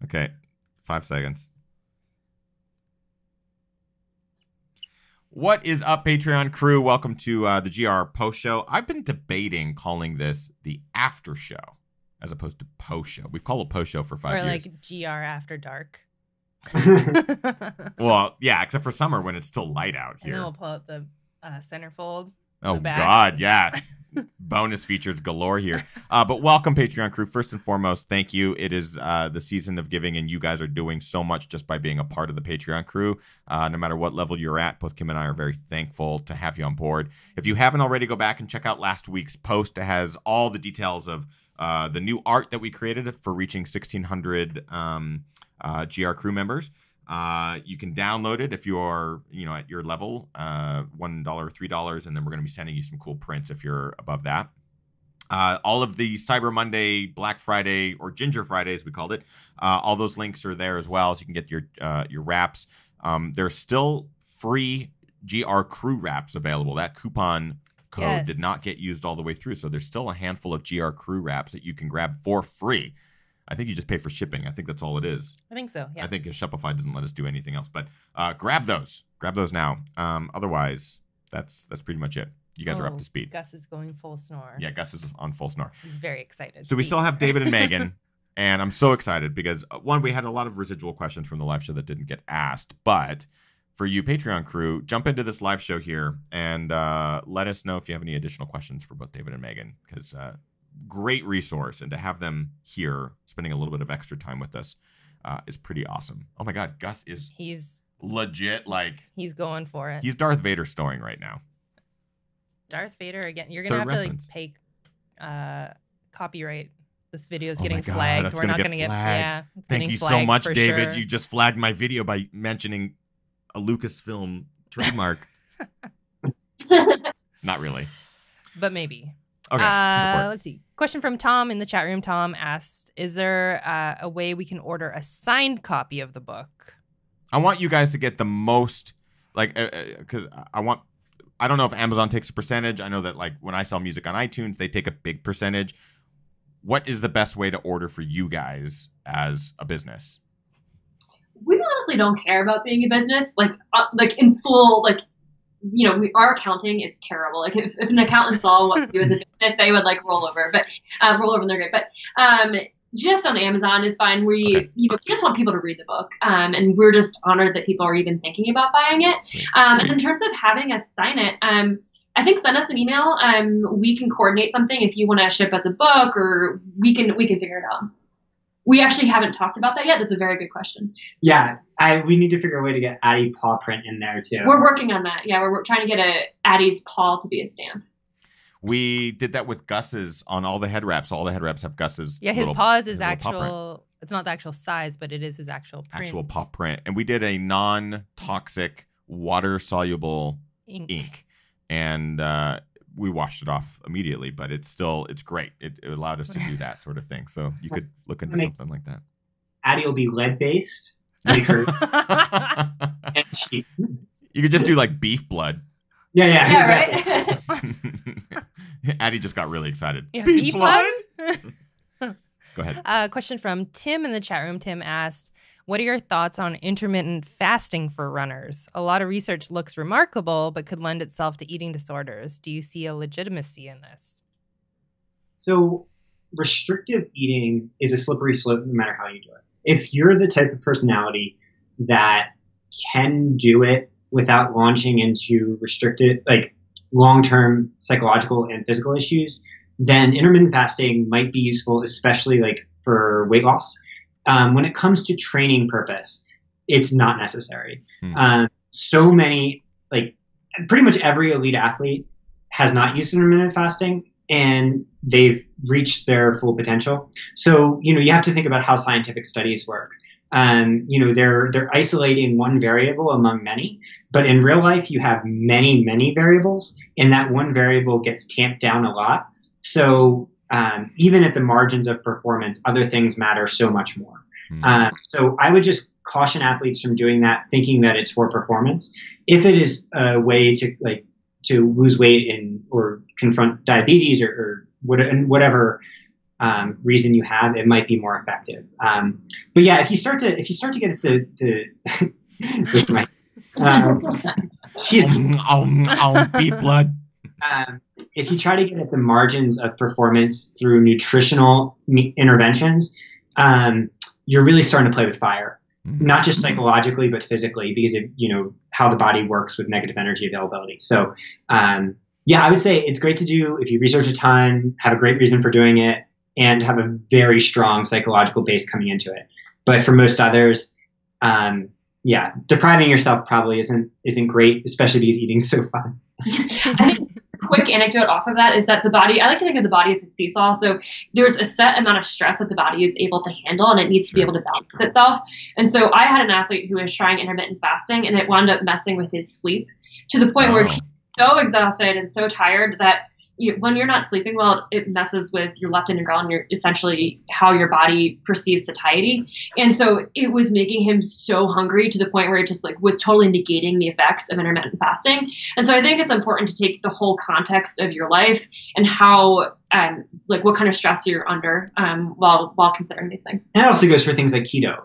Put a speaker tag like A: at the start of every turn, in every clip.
A: Okay, 5 seconds. What is up, Patreon crew? Welcome to the GR post show. I've been debating calling this the after show as opposed to post show. We've called it post show for 5 years.
B: Or like GR After Dark.
A: Well, yeah, except for summer when it's still light out here.
B: And then we'll pull out the centerfold.
A: Oh, God, yeah. Bonus features galore here. But welcome, Patreon crew. First and foremost, thank you. It is the season of giving, and you guys are doing so much just by being a part of the Patreon crew. No matter what level you're at, both Kim and I are very thankful to have you on board. If you haven't already, go back and check out last week's post. It has all the details of the new art that we created for reaching 1,600 GR crew members. You can download it if you're, at your level, $1, $3, and then we're going to be sending you some cool prints if you're above that. All of the Cyber Monday, Black Friday, or Ginger Friday, as we called it, all those links are there as well, so you can get your wraps. There's still free GR crew wraps available. That coupon code did not get used all the way through, so there's still a handful of GR crew wraps that you can grab for free. I think you just pay for shipping. I think that's all it is.
B: I think so, yeah.
A: I think Shopify doesn't let us do anything else. But grab those. Grab those now. Otherwise, that's pretty much it. You guys are up to speed.
B: Gus is going full snore.
A: Yeah, Gus is on full snore.
B: He's very excited.
A: So we still have David and Megan. And I'm so excited because, one, we had a lot of residual questions from the live show that didn't get asked. But for you Patreon crew, jump into this live show here and let us know if you have any additional questions for both David and Megan. Because great resource, and to have them here spending a little bit of extra time with us is pretty awesome. Oh my God, Gus is legit, like
B: he's going for it.
A: He's Darth Vader snoring right now.
B: Darth Vader again. You're gonna have to like pay copyright. This video is getting flagged. We're not gonna get flagged.
A: Thank you so much, David. You just flagged my video by mentioning a Lucasfilm trademark. Not really,
B: but maybe.
A: Okay,
B: let's see. Question from Tom in the chat room. Tom asked, is there a way we can order a signed copy of the book?
A: I want you guys to get the most, like, because I don't know if Amazon takes a percentage. I know that, like, when I sell music on iTunes, they take a big percentage. What is the best way to order for you guys as a business?
C: We honestly don't care about being a business, like in full, like, our accounting is terrible. Like if an accountant saw what we do as a business, they would like roll over and they're great. But just on Amazon is fine. We just want people to read the book. And we're just honored that people are even thinking about buying it. And in terms of having us sign it, I think send us an email. We can coordinate something if you want to ship as a book, or we can figure it out. We actually haven't talked about that yet. That's a very good question.
D: Yeah, we need to figure a way to get Addie paw print in there too.
C: We're working on that. Yeah, we're trying to get Addie's paw to be a stamp.
A: We did that with Gus's on all the head wraps. All the head wraps have Gus's.
B: Yeah, his paw is his actual. It's not the actual size, but it is his actual print.
A: Actual paw print. And we did a non-toxic, water-soluble ink. And we washed it off immediately, but it's great. It allowed us to do that sort of thing. So you could look into something like that.
D: Addie will be lead-based. And cheap.
A: You could just do like beef blood.
D: Yeah, exactly.
C: Right?
A: Addie just got really excited.
B: Yeah, beef blood?
A: Go ahead.
B: Question from Tim in the chat room. Tim asked, what are your thoughts on intermittent fasting for runners? A lot of research looks remarkable, but could lend itself to eating disorders. Do you see a legitimacy in this?
D: So restrictive eating is a slippery slope no matter how you do it. If you're the type of personality that can do it without launching into restricted, like long-term psychological and physical issues, then intermittent fasting might be useful, especially like for weight loss. When it comes to training purpose, it's not necessary. So many, like pretty much every elite athlete has not used intermittent fasting and they've reached their full potential. So, you have to think about how scientific studies work. They're isolating one variable among many, but in real life you have many, many variables, and that one variable gets tamped down a lot. So even at the margins of performance, other things matter so much more. So I would just caution athletes from doing that, thinking that it's for performance. If it is a way to lose weight or confront diabetes or whatever reason you have, it might be more effective. But yeah, if you start to get at the that's my she's
A: beef blood.
D: If you try to get at the margins of performance through nutritional interventions, you're really starting to play with fire, not just psychologically but physically, because of how the body works with negative energy availability. So yeah, I would say it's great to do if you research a ton, have a great reason for doing it, and have a very strong psychological base coming into it. But for most others, yeah, depriving yourself probably isn't great, especially because eating's so fun.
C: I think a quick anecdote off of that is that the body, I like to think of the body as a seesaw. So there's a set amount of stress that the body is able to handle, and it needs to be able to balance itself. And so I had an athlete who was trying intermittent fasting, and it wound up messing with his sleep to the point where he's so exhausted and so tired that when you're not sleeping well, it messes with your leptin and ghrelin, and essentially how your body perceives satiety. And so it was making him so hungry to the point where it just was totally negating the effects of intermittent fasting. And so I think it's important to take the whole context of your life and how, what kind of stress you're under while considering these things.
D: And that also goes for things like keto.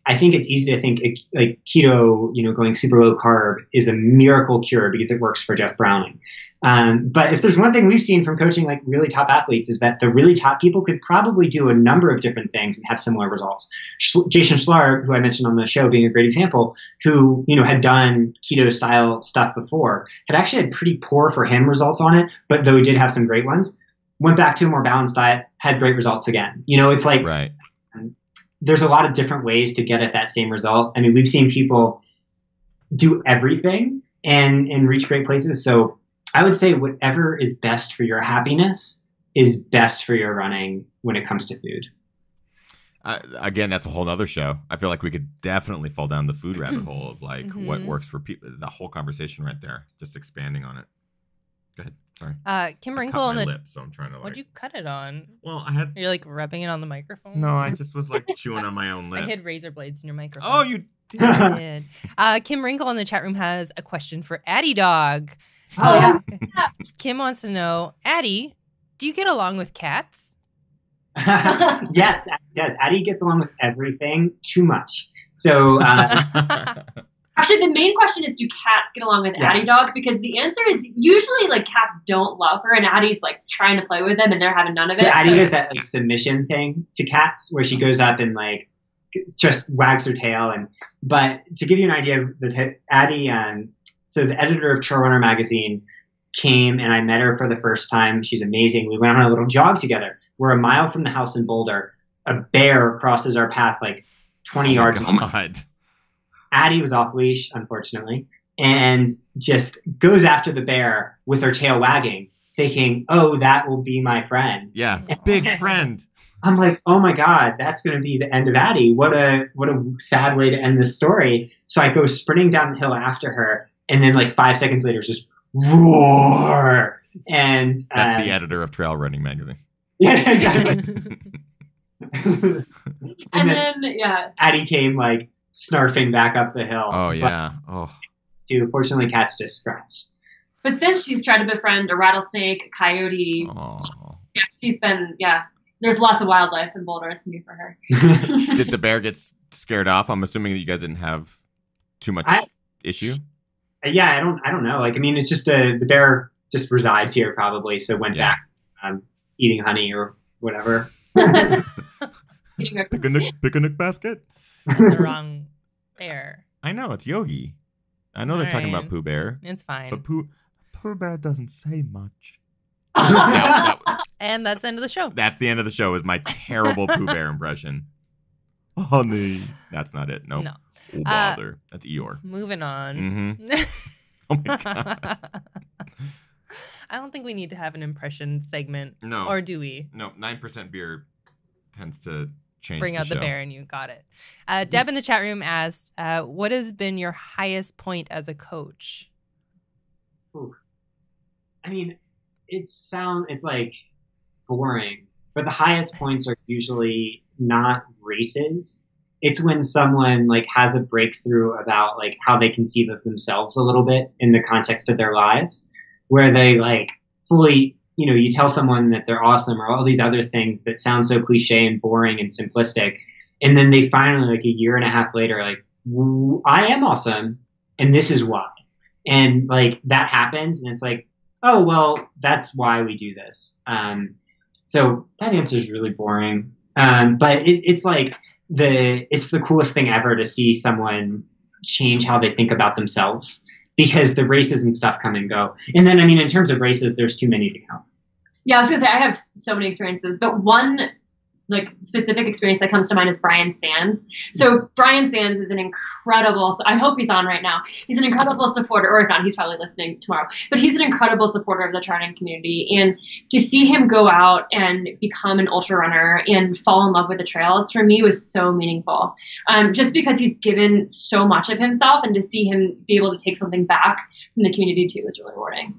D: I think it's easy to think like keto, going super low carb is a miracle cure because it works for Jeff Browning. But if there's one thing we've seen from coaching really top athletes is that the really top people could probably do a number of different things and have similar results. Jason Schlar, who I mentioned on the show being a great example, who, had done keto style stuff before, had actually had pretty poor for him results on it, but though he did have some great ones, went back to a more balanced diet, had great results again. It's like,
A: right.
D: There's a lot of different ways to get at that same result. I mean, we've seen people do everything and reach great places. So I would say whatever is best for your happiness is best for your running when it comes to food.
A: Again, that's a whole other show. I feel like we could definitely fall down the food rabbit hole of what works for people. The whole conversation right there, just expanding on it. Go ahead. Sorry.
B: Kim Wrinkle on the
A: lip, so I'm trying to
B: What'd you cut it on?
A: Well, I had.
B: You're rubbing it on the microphone.
A: No, I just was chewing on my own lip.
B: I hid razor blades in your microphone.
A: Oh, you did.
B: I did. Kim Wrinkle in the chat room has a question for Addie Dog.
D: Oh,
C: yeah.
B: Kim wants to know, Addie, do you get along with cats?
D: Yes, Addie gets along with everything too much. So
C: actually, the main question is, do cats get along with Addie Dog? Because the answer is usually cats don't love her, and Addie's trying to play with them, and they're having none of it.
D: So Addie does that submission thing to cats, where she goes up and just wags her tail. But to give you an idea of Addie, so the editor of Trail Runner magazine came, and I met her for the first time. She's amazing. We went on a little jog together. We're a mile from the house in Boulder. A bear crosses our path 20 yards.
A: God.
D: Addie was off leash, unfortunately, and just goes after the bear with her tail wagging, thinking, "Oh, that will be my friend."
A: Yeah, big friend.
D: I'm like, "Oh my God, that's going to be the end of Addie. What a sad way to end this story." So I go sprinting down the hill after her, and then 5 seconds later, just roar. And
A: that's the editor of Trail Running magazine.
D: Yeah, exactly. and then Addie came snarfing back up the hill.
A: Oh yeah.
D: Fortunately, cats just scratched.
C: But since she's tried to befriend a rattlesnake, a coyote, she's been there's lots of wildlife in Boulder. It's new for her.
A: Did the bear get scared off? I'm assuming that you guys didn't have too much issue.
D: Yeah, I don't know. It's just the bear just resides here probably, so went back eating honey or whatever.
A: Picnic basket.
B: The wrong bear.
A: I know, it's Yogi. I know they're talking about Pooh Bear.
B: It's fine.
A: But Pooh Bear doesn't say much.
B: And that's the end of the show.
A: That's the end of the show, is my terrible Pooh Bear impression. Honey. That's not it. Nope.
B: No.
A: Oh, bother. That's Eeyore.
B: Moving on.
A: Mm-hmm. Oh my God.
B: I don't think we need to have an impression segment.
A: No.
B: Or do we?
A: No, 9% beer tends to change
B: Bring out the bear and you got it. Deb in the chat room asked, what has been your highest point as a coach?
D: Ooh. I mean, it's boring, but the highest points are usually not races. It's when someone has a breakthrough about how they conceive of themselves a little bit in the context of their lives, where they fully you tell someone that they're awesome or all these other things that sound so cliche and boring and simplistic. And then they finally, like a year and a half later, like, I am awesome. And this is why. And like that happens. And it's like, oh, well, that's why we do this. So that answer is really boring. But it's like it's the coolest thing ever to see someone change how they think about themselves, because the races and stuff come and go. And then, I mean, in terms of races, there's too many to count.
C: Yeah, I was gonna say I have so many experiences, but one like specific experience that comes to mind is Brian Sands. So Brian Sands is an incredible, I hope he's on right now. He's an incredible supporter, or if not, he's probably listening tomorrow, but he's an incredible supporter of the running community. And to see him go out and become an ultra runner and fall in love with the trails for me was so meaningful. Just because he's given so much of himself, and to see him be able to take something back from the community too was really rewarding.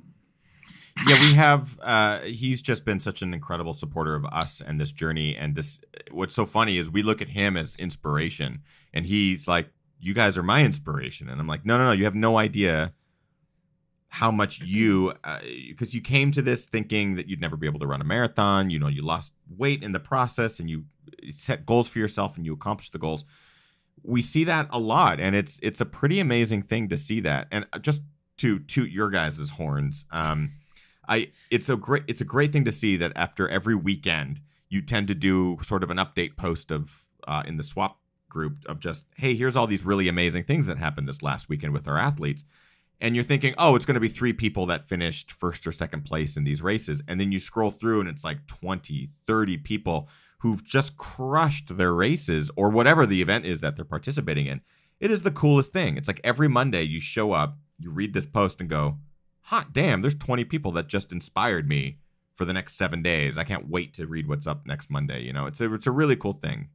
A: Yeah, we have. He's just been such an incredible supporter of us and this journey. And this, what's so funny is we look at him as inspiration, and he's like, "You guys are my inspiration." And I'm like, "No, you have no idea how much because you came to this thinking that you'd never be able to run a marathon. You lost weight in the process, and you set goals for yourself, and you accomplished the goals. We see that a lot, and it's a pretty amazing thing to see that. And just to toot your guys' horns, it's a great thing to see that after every weekend you tend to do sort of an update post of in the swap group of just, hey, here's all these really amazing things that happened this last weekend with our athletes. And you're thinking, oh, it's going to be 3 people that finished first or second place in these races. And then you scroll through and it's like 20, 30 people who've just crushed their races or whatever the event is that they're participating in. It is the coolest thing. It's like every Monday you show up, you read this post and go, hot damn, there's 20 people that just inspired me for the next 7 days. I can't wait to read what's up next Monday. It's a really cool thing.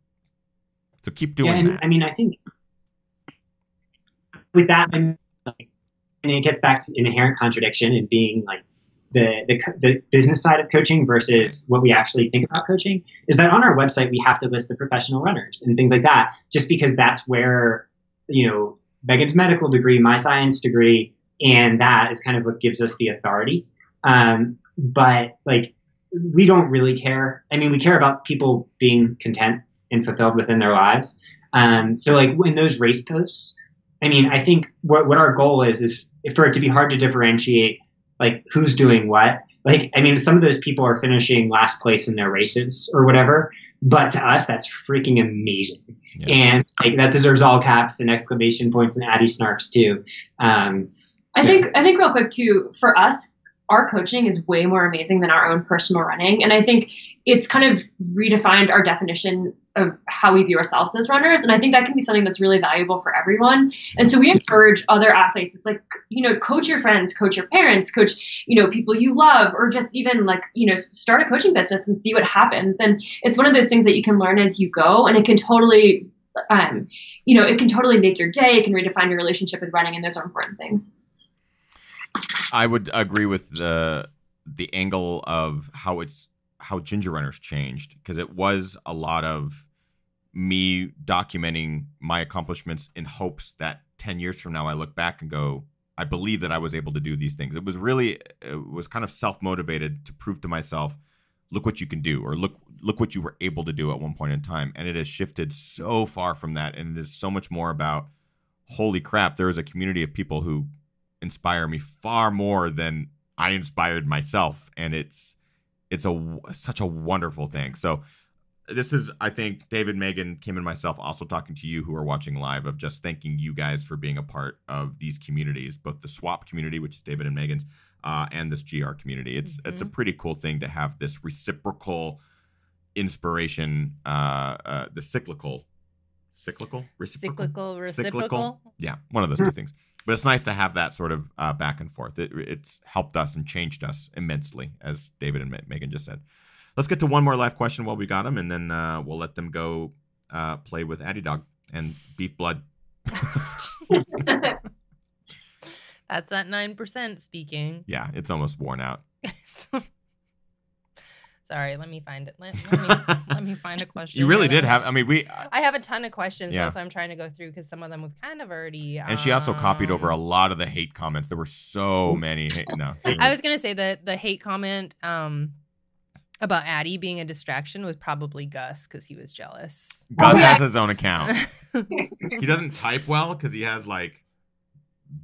A: So keep doing that.
D: I mean, I think with that, and it gets back to inherent contradiction in being like the business side of coaching versus what we actually think about coaching, is that on our website, we have to list the professional runners and things like that, just because that's where, Megan's medical degree, my science degree, and that is kind of what gives us the authority. But like, we don't really care. I mean, we care about people being content and fulfilled within their lives. So like in those race posts, I mean, I think what our goal is for it to be hard to differentiate like who's doing what. Like, I mean, some of those people are finishing last place in their races or whatever, but to us, that's freaking amazing. Yeah. And like that deserves all caps and exclamation points and Addy snarks too.
C: I think real quick too, for us, our coaching is way more amazing than our own personal running. And I think it's kind of redefined our definition of how we view ourselves as runners. And I think that can be something that's really valuable for everyone. And so we encourage other athletes. It's like, coach your friends, coach your parents, coach, people you love, or just even like, start a coaching business and see what happens. And it's one of those things that you can learn as you go. And it can totally, it can totally make your day. It can redefine your relationship with running. And those are important things.
A: I would agree with the angle of how Ginger Runners changed, because it was a lot of me documenting my accomplishments in hopes that 10 years from now I look back and go, I believe that I was able to do these things. It was kind of self-motivated to prove to myself, look what you can do, or look what you were able to do at one point in time. And it has shifted so far from that, and it is so much more about, holy crap, there is a community of people who inspire me far more than I inspired myself, and it's such a wonderful thing. So this is, I think, David, Megan, Kim, and myself also talking to you who are watching live, of just thanking you guys for being a part of these communities, both the swap community, which is David and Megan's, and this GR community. It's a pretty cool thing to have this reciprocal inspiration, the cyclical, reciprocal. Yeah, one of those two things. But it's nice to have that sort of back and forth. It's helped us and changed us immensely, as David and Megan just said. Let's get to one more live question while we got them, and then we'll let them go play with Addy Dog and Beef Blood.
B: That's that 9% speaking.
A: Yeah, it's almost worn out.
B: It's Sorry, let me find it. Let me find a question.
A: You really did have. I mean,
B: I have a ton of questions.
A: Yeah.
B: That's why I'm trying to go through because some of them we've kind of already.
A: And she also copied over a lot of the hate comments. There were so many. No,
B: I was gonna say that the hate comment about Addie being a distraction was probably Gus because he was jealous.
A: Gus has his own account. He doesn't type well because he has like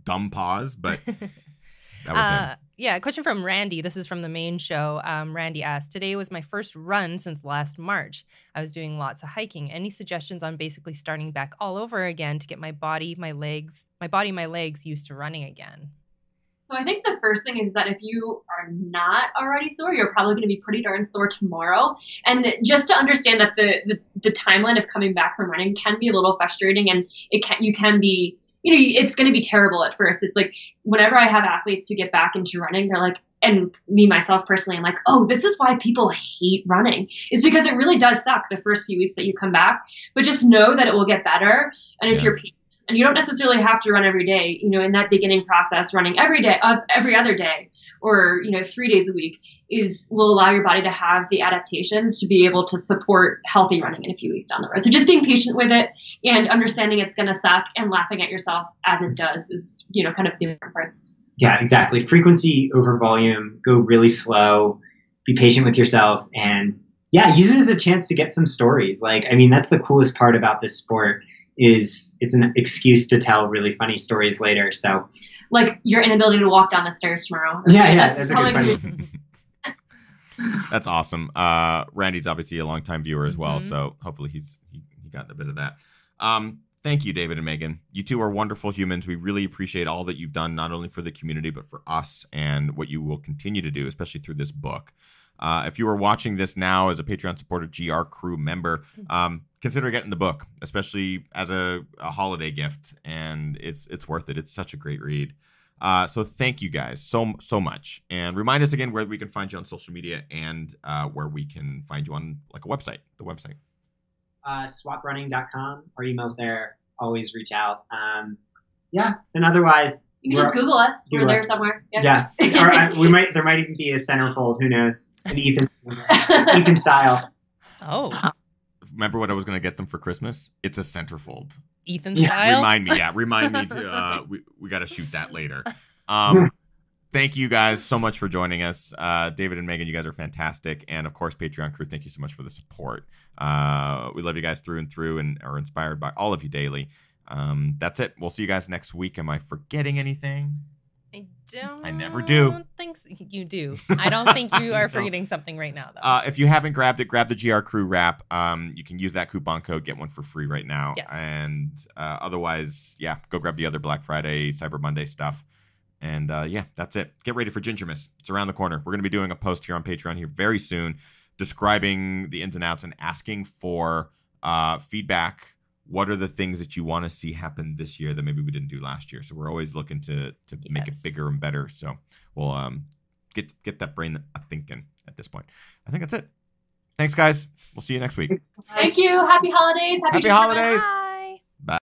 A: dumb paws, but that was him.
B: Yeah, a question from Randy. This is from the main show. Randy asked, today was my first run since last March. I was doing lots of hiking. Any suggestions on basically starting back all over again to get my body, my legs used to running again?
C: So I think the first thing is that if you are not already sore, you're probably going to be pretty darn sore tomorrow. And just to understand that the timeline of coming back from running can be a little frustrating, and you can be, it's going to be terrible at first. It's like whenever I have athletes who get back into running, they're like, and me myself personally, I'm like, oh, this is why people hate running. It's because it really does suck the first few weeks that you come back, but just know that it will get better. And if you're patient, and you don't necessarily have to run every day, in that beginning process, running every day, every other day, or, 3 days a week will allow your body to have the adaptations to be able to support healthy running in a few weeks down the road. So just being patient with it and understanding it's going to suck and laughing at yourself as it does is, kind of the important parts.
D: Yeah, exactly. Frequency over volume, go really slow, be patient with yourself, and use it as a chance to get some stories. That's the coolest part about this sport is it's an excuse to tell really funny stories later. So
C: like your inability to walk down the stairs tomorrow.
D: That's a good question.
A: That's awesome. Randy's obviously a longtime viewer as well, so hopefully he got a bit of that. Thank you, David and Megan. You two are wonderful humans. We really appreciate all that you've done, not only for the community, but for us and what you will continue to do, especially through this book. If you are watching this now as a Patreon supporter GR Crew member, consider getting the book, especially as a holiday gift. And it's worth it. It's such a great read. So thank you guys so much. And remind us again where we can find you on social media and where we can find you on the website.
D: Swaprunning.com. Our email's there. Always reach out. And otherwise,
C: you can just Google us. We're there somewhere.
D: Yeah. Or there might even be a centerfold. Who knows? An Ethan style.
B: Oh.
A: Remember what I was going to get them for Christmas? It's a centerfold.
B: Ethan style?
A: Remind me to, we got to shoot that later. Thank you guys so much for joining us. David and Megan, you guys are fantastic. And of course, Patreon crew, thank you so much for the support. We love you guys through and through and are inspired by all of you daily. That's it. We'll see you guys next week. Am I forgetting anything? I never do.
B: I don't think you do. I don't think you are forgetting something right now, though.
A: If you haven't grabbed it, grab the GR Crew wrap. You can use that coupon code, get one for free right now.
B: Yes.
A: And otherwise, go grab the other Black Friday, Cyber Monday stuff. And that's it. Get ready for Gingermas. It's around the corner. We're going to be doing a post here on Patreon here very soon describing the ins and outs and asking for feedback. What are the things that you want to see happen this year that maybe we didn't do last year? So we're always looking to make it bigger and better. So we'll get that brain thinking at this point. I think that's it. Thanks, guys. We'll see you next week.
C: Thank you. Happy holidays.
A: Happy holidays.
B: Bye.